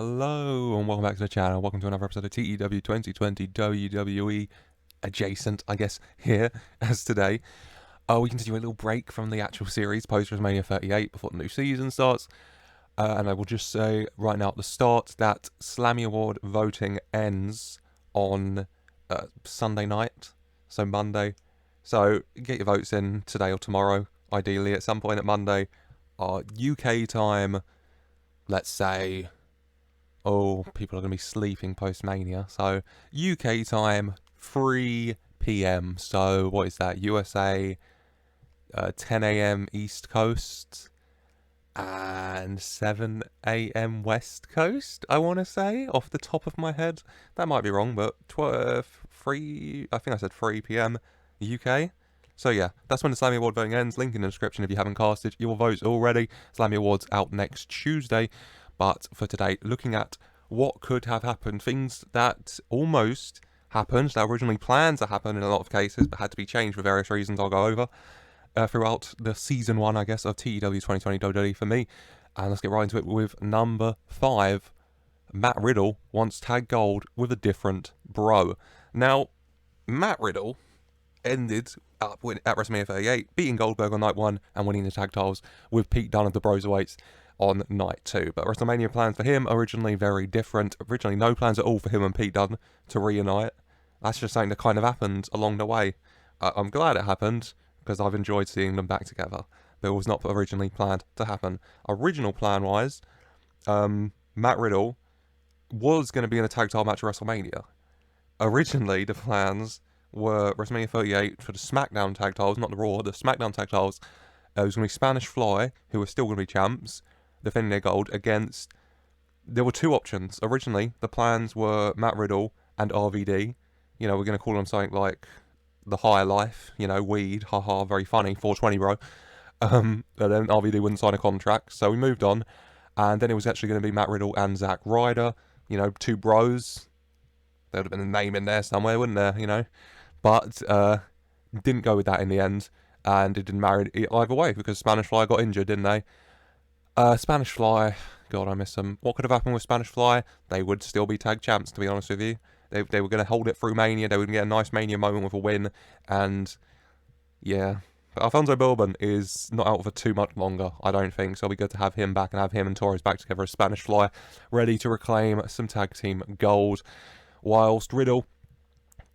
Hello and welcome back to the channel. Welcome to another episode of TEW 2020 WWE adjacent, I guess, here as today. We continue a little break from the actual series post WrestleMania 38 before the new season starts. And I will just say right now at the start that SLAMMY Award voting ends on Sunday night, so Monday. So get your votes in today or tomorrow, ideally at some point at Monday. UK time, let's say, people are going to be sleeping post-Mania. So, UK time, 3 p.m. So, what is that? USA, 10 a.m. East Coast, and 7 a.m. West Coast, I want to say, off the top of my head. That might be wrong, but 3, I think I said 3 p.m. UK. So yeah, that's when the SLAMMY Award voting ends. Link in the description if you haven't casted your votes already. SLAMMY Awards out next Tuesday. But for today, looking at what could have happened, things that almost happened, that originally planned to happen in a lot of cases, but had to be changed for various reasons I'll go over throughout the season 1, I guess, of TEW 2020 WWE for me. And let's get right into it with number 5. Matt Riddle wants tag gold with a different bro. Now, Matt Riddle ended up at WrestleMania 38, beating Goldberg on night 1 and winning the tag titles with Pete Dunne of the Broserweights on night 2. But WrestleMania plans for him originally very different. Originally no plans at all for him and Pete Dunne to reunite. That's just something that kind of happened along the way. I'm glad it happened because I've enjoyed seeing them back together. But it was not originally planned to happen. Original plan wise, Matt Riddle was going to be in a tag title match at WrestleMania. Originally the plans were WrestleMania 38 for the SmackDown tag titles, not the Raw, the SmackDown tag titles. It was going to be Spanish Fly, who were still going to be champs, defending their gold against... There were 2 options. Originally, the plans were Matt Riddle and RVD. You know, we're going to call them something like The Higher Life, you know, weed, haha, very funny, 420 bro. But then RVD wouldn't sign a contract, so we moved on. And then it was actually going to be Matt Riddle and Zack Ryder, you know, 2 bros. There would have been a name in there somewhere, wouldn't there, you know? But didn't go with that in the end, and it didn't matter either way because Spanish Fly got injured, didn't they? Spanish Fly, God, I miss them. What could have happened with Spanish Fly? They would still be tag champs, to be honest with you. They were going to hold it through Mania. They would get a nice Mania moment with a win, and yeah. But Alfonso Bourbon is not out for too much longer, I don't think, so it'll be good to have him back and have him and Torres back together as Spanish Fly, ready to reclaim some tag team gold. Whilst Riddle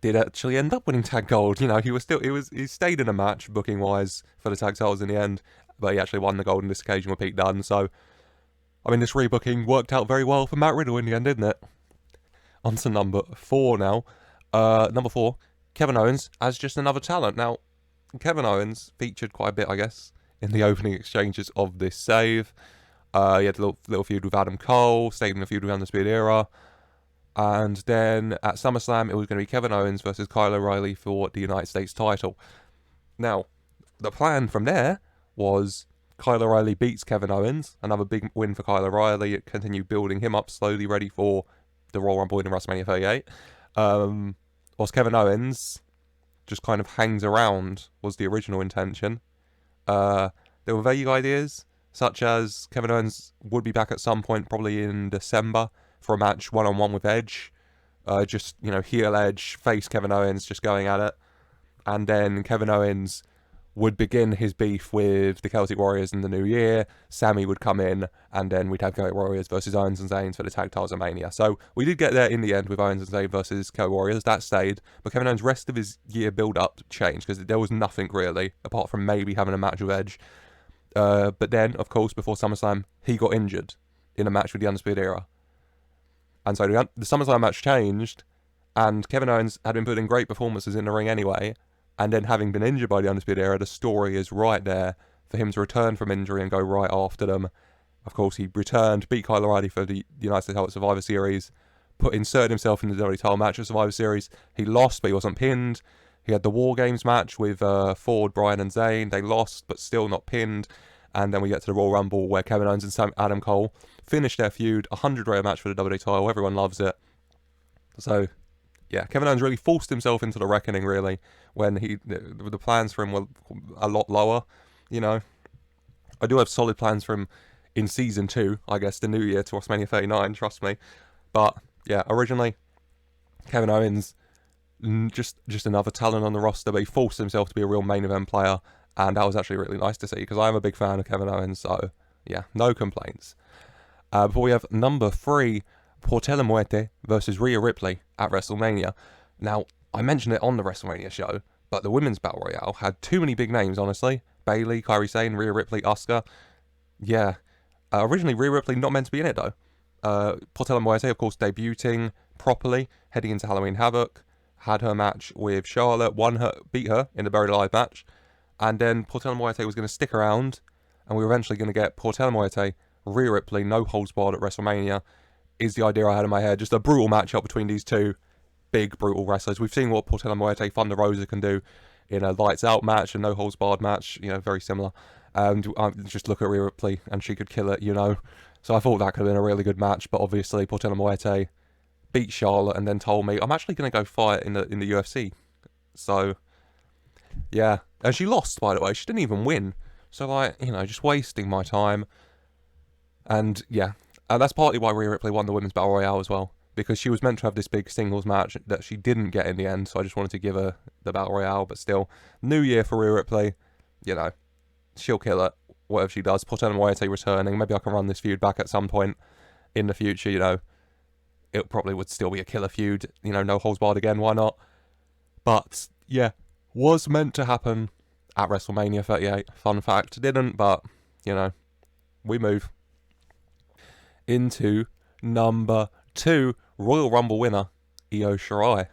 did actually end up winning tag gold. You know, he stayed in a match booking wise for the tag titles in the end, but he actually won the gold on this occasion with Pete Dunne. So, I mean, this rebooking worked out very well for Matt Riddle in the end, didn't it? On to number 4 now. Number 4, Kevin Owens as just another talent. Now, Kevin Owens featured quite a bit, I guess, in the opening exchanges of this save. He had a little feud with Adam Cole, stayed in a feud with Undisputed Era. And then at SummerSlam, it was going to be Kevin Owens versus Kyle O'Reilly for the United States title. Now, the plan from there was Kyle O'Reilly beats Kevin Owens, another big win for Kyle O'Reilly. It continued building him up slowly, ready for the Royal Rumble in WrestleMania 38. Whilst Kevin Owens just kind of hangs around was the original intention. There were vague ideas, such as Kevin Owens would be back at some point, probably in December, for a match one-on-one with Edge. Just, you know, heel Edge, face Kevin Owens, just going at it. And then Kevin Owens would begin his beef with the Celtic Warriors in the new year. Sammy would come in, and then we'd have Celtic Warriors versus Owens and Zayn for the tag titles at Mania. So we did get there in the end with Owens and Zayn versus Celtic Warriors. That stayed. But Kevin Owens' rest of his year build-up changed, because there was nothing really, apart from maybe having a match with Edge. But then, of course, before SummerSlam, he got injured in a match with the Undisputed Era. And so the SummerSlam match changed, and Kevin Owens had been putting great performances in the ring anyway, and then having been injured by the Undisputed Era, the story is right there for him to return from injury and go right after them. Of course, he returned, beat Kyle O'Reilly for the United States title at Survivor Series, inserted himself in the WWE title match at Survivor Series. He lost, but he wasn't pinned. He had the War Games match with Ford, Bryan, and Zayn. They lost, but still not pinned. And then we get to the Royal Rumble where Kevin Owens and Adam Cole finished their feud, a 100-rated match for the WWE title. Everyone loves it. So, yeah, Kevin Owens really forced himself into the reckoning, really, when the plans for him were a lot lower, you know. I do have solid plans for him in season 2, I guess, the new year to WrestleMania 39, trust me. But yeah, originally, Kevin Owens, just another talent on the roster, but he forced himself to be a real main event player, and that was actually really nice to see, because I am a big fan of Kevin Owens, so yeah, no complaints. Before we have number 3, Portela Muerte versus Rhea Ripley at WrestleMania. Now, I mentioned it on the WrestleMania show, but the Women's Battle Royale had too many big names, honestly. Bayley, Kairi Sane, Rhea Ripley, Asuka. Yeah. Originally, Rhea Ripley not meant to be in it, though. Portela Muerte, of course, debuting properly, heading into Halloween Havoc. Had her match with Charlotte, beat her in the Buried Alive match. And then Portela Muerte was going to stick around, and we were eventually going to get Portela Muerte, Rhea Ripley, no holds barred at WrestleMania, is the idea I had in my head. Just a brutal matchup between these two big, brutal wrestlers. We've seen what Portela Muerte, Thunder Rosa can do in a lights out match, a no holds barred match, very similar. And just look at Rhea Ripley, and she could kill it, So I thought that could have been a really good match, but obviously Portela Muerte beat Charlotte and then told me, I'm actually going to go fight in the UFC. So, yeah. And she lost, by the way. She didn't even win. So, just wasting my time. And, yeah. And that's partly why Rhea Ripley won the Women's Battle Royale as well. Because she was meant to have this big singles match that she didn't get in the end. So I just wanted to give her the Battle Royale. But still, new year for Rhea Ripley. She'll kill it. Whatever she does. Portela Muerte returning. Maybe I can run this feud back at some point in the future, It probably would still be a killer feud. No holds barred again. Why not? But, yeah. Was meant to happen at WrestleMania 38. Fun fact. Didn't, but, we move into number 2, Royal Rumble winner, Io Shirai.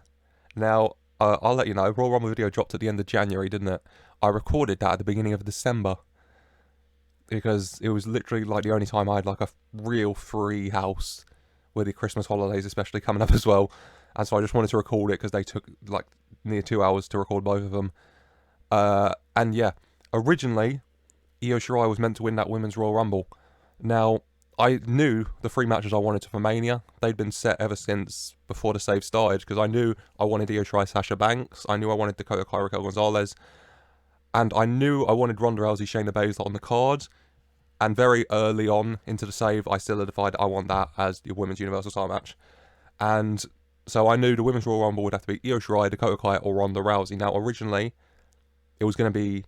Now, I'll let you know, Royal Rumble video dropped at the end of January, didn't it? I recorded that at the beginning of December, because it was literally like the only time I had like a real free house, with the Christmas holidays especially coming up as well. And so I just wanted to record it, because they took like near 2 hours to record both of them. And yeah, originally, Io Shirai was meant to win that Women's Royal Rumble. Now, I knew the 3 matches I wanted for Mania. They'd been set ever since before the save started, because I knew I wanted Io Shirai, Sasha Banks. I knew I wanted Dakota Kai, Raquel Gonzalez. And I knew I wanted Ronda Rousey, Shayna Baszler on the card. And very early on into the save, I solidified I want that as the Women's Universal title match. And so I knew the Women's Royal Rumble would have to be Io Shirai, Dakota Kai, or Ronda Rousey. Now, originally, it was going to be...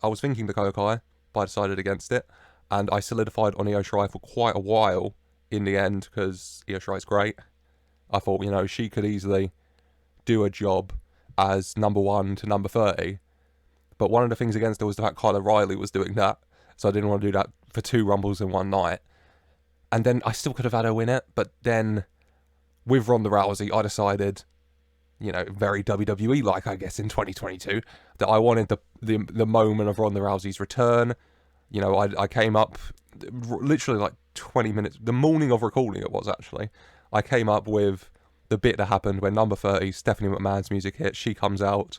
I was thinking Dakota Kai, but I decided against it. And I solidified on Io Shirai for quite a while in the end, because Io Shirai's great. I thought, she could easily do a job as number 1 to number 30. But one of the things against her was the fact Kyle O'Reilly was doing that. So I didn't want to do that for 2 Rumbles in one night. And then I still could have had her win it. But then with Ronda Rousey, I decided, very WWE-like, I guess, in 2022, that I wanted the moment of Ronda Rousey's return. I came up literally like 20 minutes, the morning of recording it was actually. I came up with the bit that happened when number 30, Stephanie McMahon's music hit, she comes out,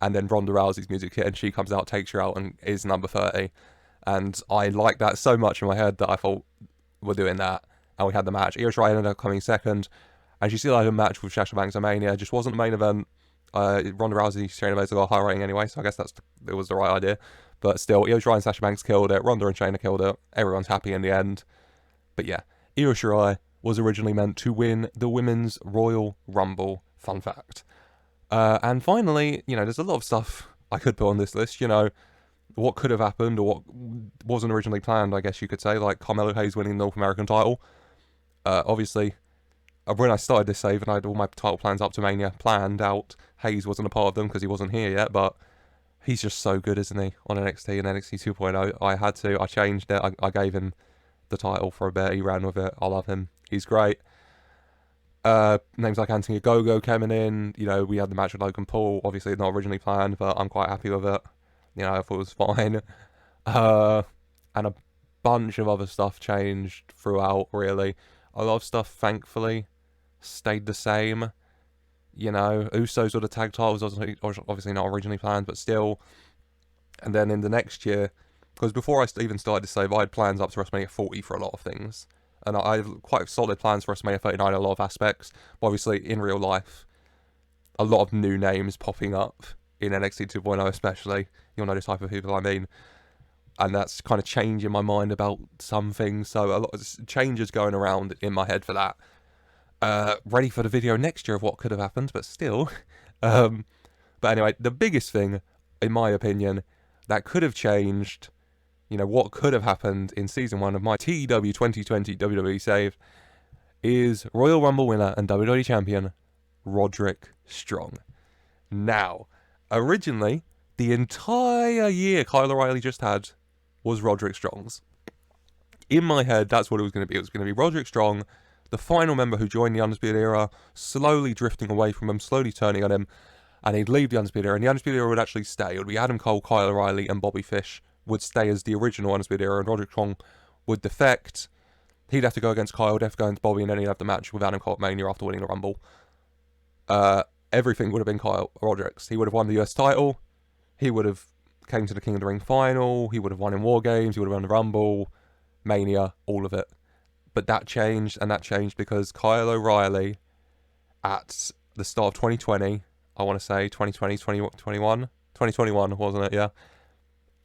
and then Ronda Rousey's music hit, and she comes out, takes her out, and is number 30. And I liked that so much in my head that I thought, we're doing that. And we had the match. Io Shirai ended up coming second, and she still had a match with Sasha Banks at Mania. It just wasn't the main event. Ronda Rousey, Shayna Baszler got a high rating anyway, so I guess it was the right idea. But still, Io Shirai and Sasha Banks killed it. Ronda and Shayna killed it. Everyone's happy in the end. But yeah, Io Shirai was originally meant to win the Women's Royal Rumble. Fun fact. And finally, there's a lot of stuff I could put on this list. What could have happened, or what wasn't originally planned, I guess you could say. Like Carmelo Hayes winning the North American title. Obviously, when I started this save and I had all my title plans up to Mania planned out, Hayes wasn't a part of them because he wasn't here yet, but he's just so good, isn't he, on NXT and NXT 2.0. I changed it. I gave him the title for a bit. He ran with it. I love him. He's great. Names like Anthony Ogogo coming in. We had the match with Logan Paul. Obviously, not originally planned, but I'm quite happy with it. I thought it was fine. And a bunch of other stuff changed throughout, really. A lot of stuff, thankfully, stayed the same. Usos or the tag titles, obviously not originally planned, but still. And then in the next year, because before I even started to save, I had plans up to WrestleMania 40 for a lot of things. And I have quite solid plans for WrestleMania 39 in a lot of aspects. But obviously, in real life, a lot of new names popping up in NXT 2.0 especially. You'll know the type of people I mean. and that's kind of changing my mind about some things. So a lot of changes going around in my head for that. Ready for the video next year of what could have happened, but still. But anyway, the biggest thing, in my opinion, that could have changed, what could have happened in Season 1 of my TEW 2020 WWE save is Royal Rumble winner and WWE Champion, Roderick Strong. Now, originally, the entire year Kyle O'Reilly just had was Roderick Strong's. In my head, that's what it was going to be. It was going to be Roderick Strong, the final member who joined the Undisputed Era, slowly drifting away from him, slowly turning on him, and he'd leave the Undisputed Era, and the Undisputed Era would actually stay. It would be Adam Cole, Kyle O'Reilly, and Bobby Fish would stay as the original Undisputed Era, and Roderick Strong would defect. He'd have to go against Kyle, he'd have to go against Bobby, and then he'd have the match with Adam Cole at Mania after winning the Rumble. Everything would have been Kyle Roderick's. He would have won the US title, he would have came to the King of the Ring final, he would have won in War Games, he would have won the Rumble, Mania, all of it. But that changed, and that changed because Kyle O'Reilly, at the start of 2020, I want to say 2020, 2021, wasn't it? Yeah.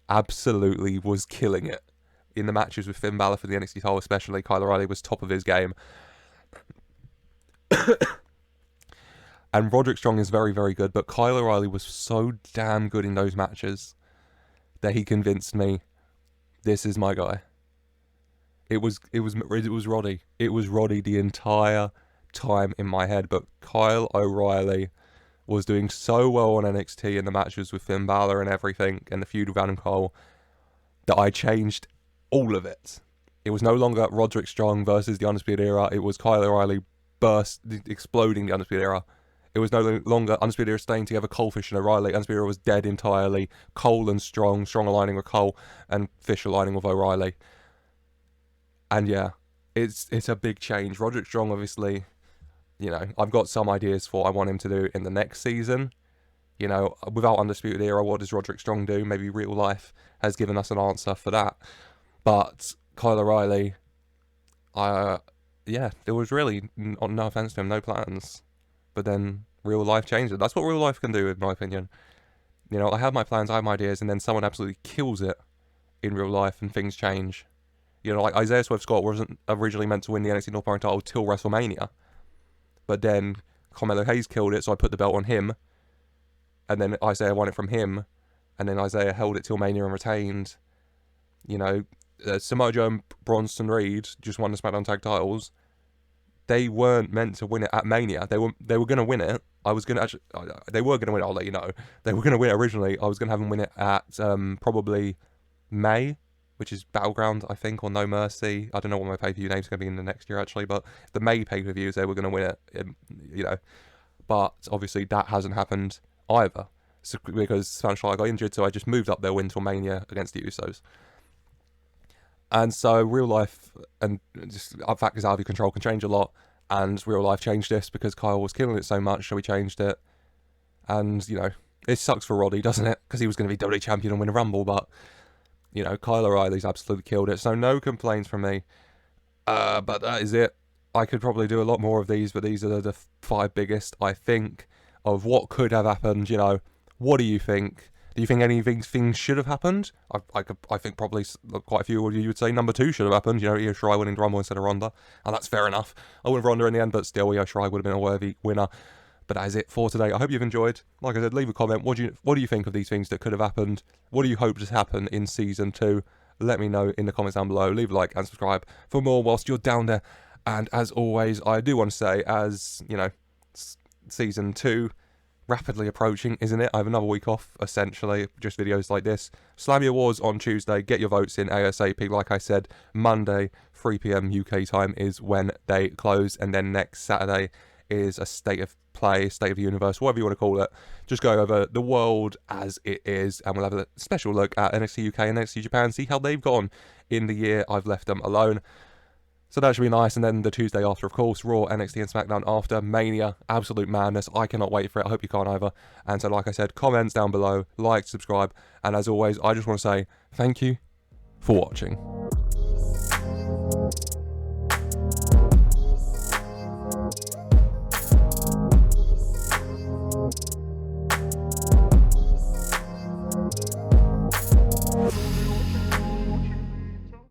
Absolutely was killing it. In the matches with Finn Balor for the NXT title especially, Kyle O'Reilly was top of his game. And Roderick Strong is very, very good, but Kyle O'Reilly was so damn good in those matches that he convinced me, this is my guy. It was Roddy. It was Roddy the entire time in my head, but Kyle O'Reilly was doing so well on NXT in the matches with Finn Balor and everything, and the feud with Adam Cole, that I changed all of it. It was no longer Roderick Strong versus the Undisputed Era. It was Kyle O'Reilly exploding the Undisputed Era. It was no longer Undisputed Era staying together, Cole, Fish, and O'Reilly. Undisputed Era was dead entirely. Cole and Strong aligning with Cole, and Fish aligning with O'Reilly. And yeah, it's a big change. Roderick Strong, obviously, I've got some ideas for what I want him to do in the next season. Without Undisputed Era, what does Roderick Strong do? Maybe real life has given us an answer for that. But Kyle O'Reilly, there was really, no offense to him, no plans. But then real life changed it. That's what real life can do, in my opinion. I have my plans, I have my ideas, and then someone absolutely kills it in real life and things change. Like Isaiah Swerve Scott wasn't originally meant to win the NXT North American title till WrestleMania. But then Carmelo Hayes killed it, so I put the belt on him. And then Isaiah won it from him. And then Isaiah held it till Mania and retained. Samoa Joe and Bronson Reed just won the SmackDown Tag titles. They weren't meant to win it at Mania. They were going to win it. They were going to win it, I'll let you know. They were going to win it originally. I was going to have them win it at probably May, which is Battleground, I think, or No Mercy. I don't know what my pay-per-view name's going to be in the next year, actually, but the May pay-per-views, they were going to win it, But obviously that hasn't happened either, because Spanish Fly got injured, so I just moved up their win till Mania against the Usos. And so real life and just factors out of your control can change a lot, and real life changed this because Kyle was killing it so much, so we changed it. And, it sucks for Roddy, doesn't it? Because he was going to be WWE champion and win a Rumble, but Kyle O'Reilly's absolutely killed it, so no complaints from me. But that is it. I could probably do a lot more of these, but these are the 5 biggest, I think, of what could have happened. What do you think? Do you think any of these things should have happened? I think probably quite a few of you would say number 2 should have happened. Io Shirai winning the Rumble instead of Ronda, and that's fair enough. I went with Ronda in the end, but still, Io Shirai would have been a worthy winner. But that is it for today. I hope you've enjoyed. Like I said, leave a comment. What do you think of these things that could have happened? What do you hope to happen in Season 2? Let me know in the comments down below. Leave a like and subscribe for more whilst you're down there. And as always, I do want to say, as, Season 2 rapidly approaching, isn't it? I have another week off, essentially, just videos like this. SLAMMY Awards on Tuesday. Get your votes in ASAP. Like I said, Monday, 3 p.m. UK time is when they close. And then next Saturday is a State of Play, State of the Universe, whatever you want to call it. Just go over the world as it is, and we'll have a special look at NXT UK and NXT Japan, see how they've gone in the year I've left them alone. So that should be nice. And then the Tuesday after, of course, Raw, NXT and SmackDown after Mania. Absolute madness. I cannot wait for it. I hope you can't either. And so, like I said, comments down below, like, subscribe, and as always, I just want to say thank you for watching.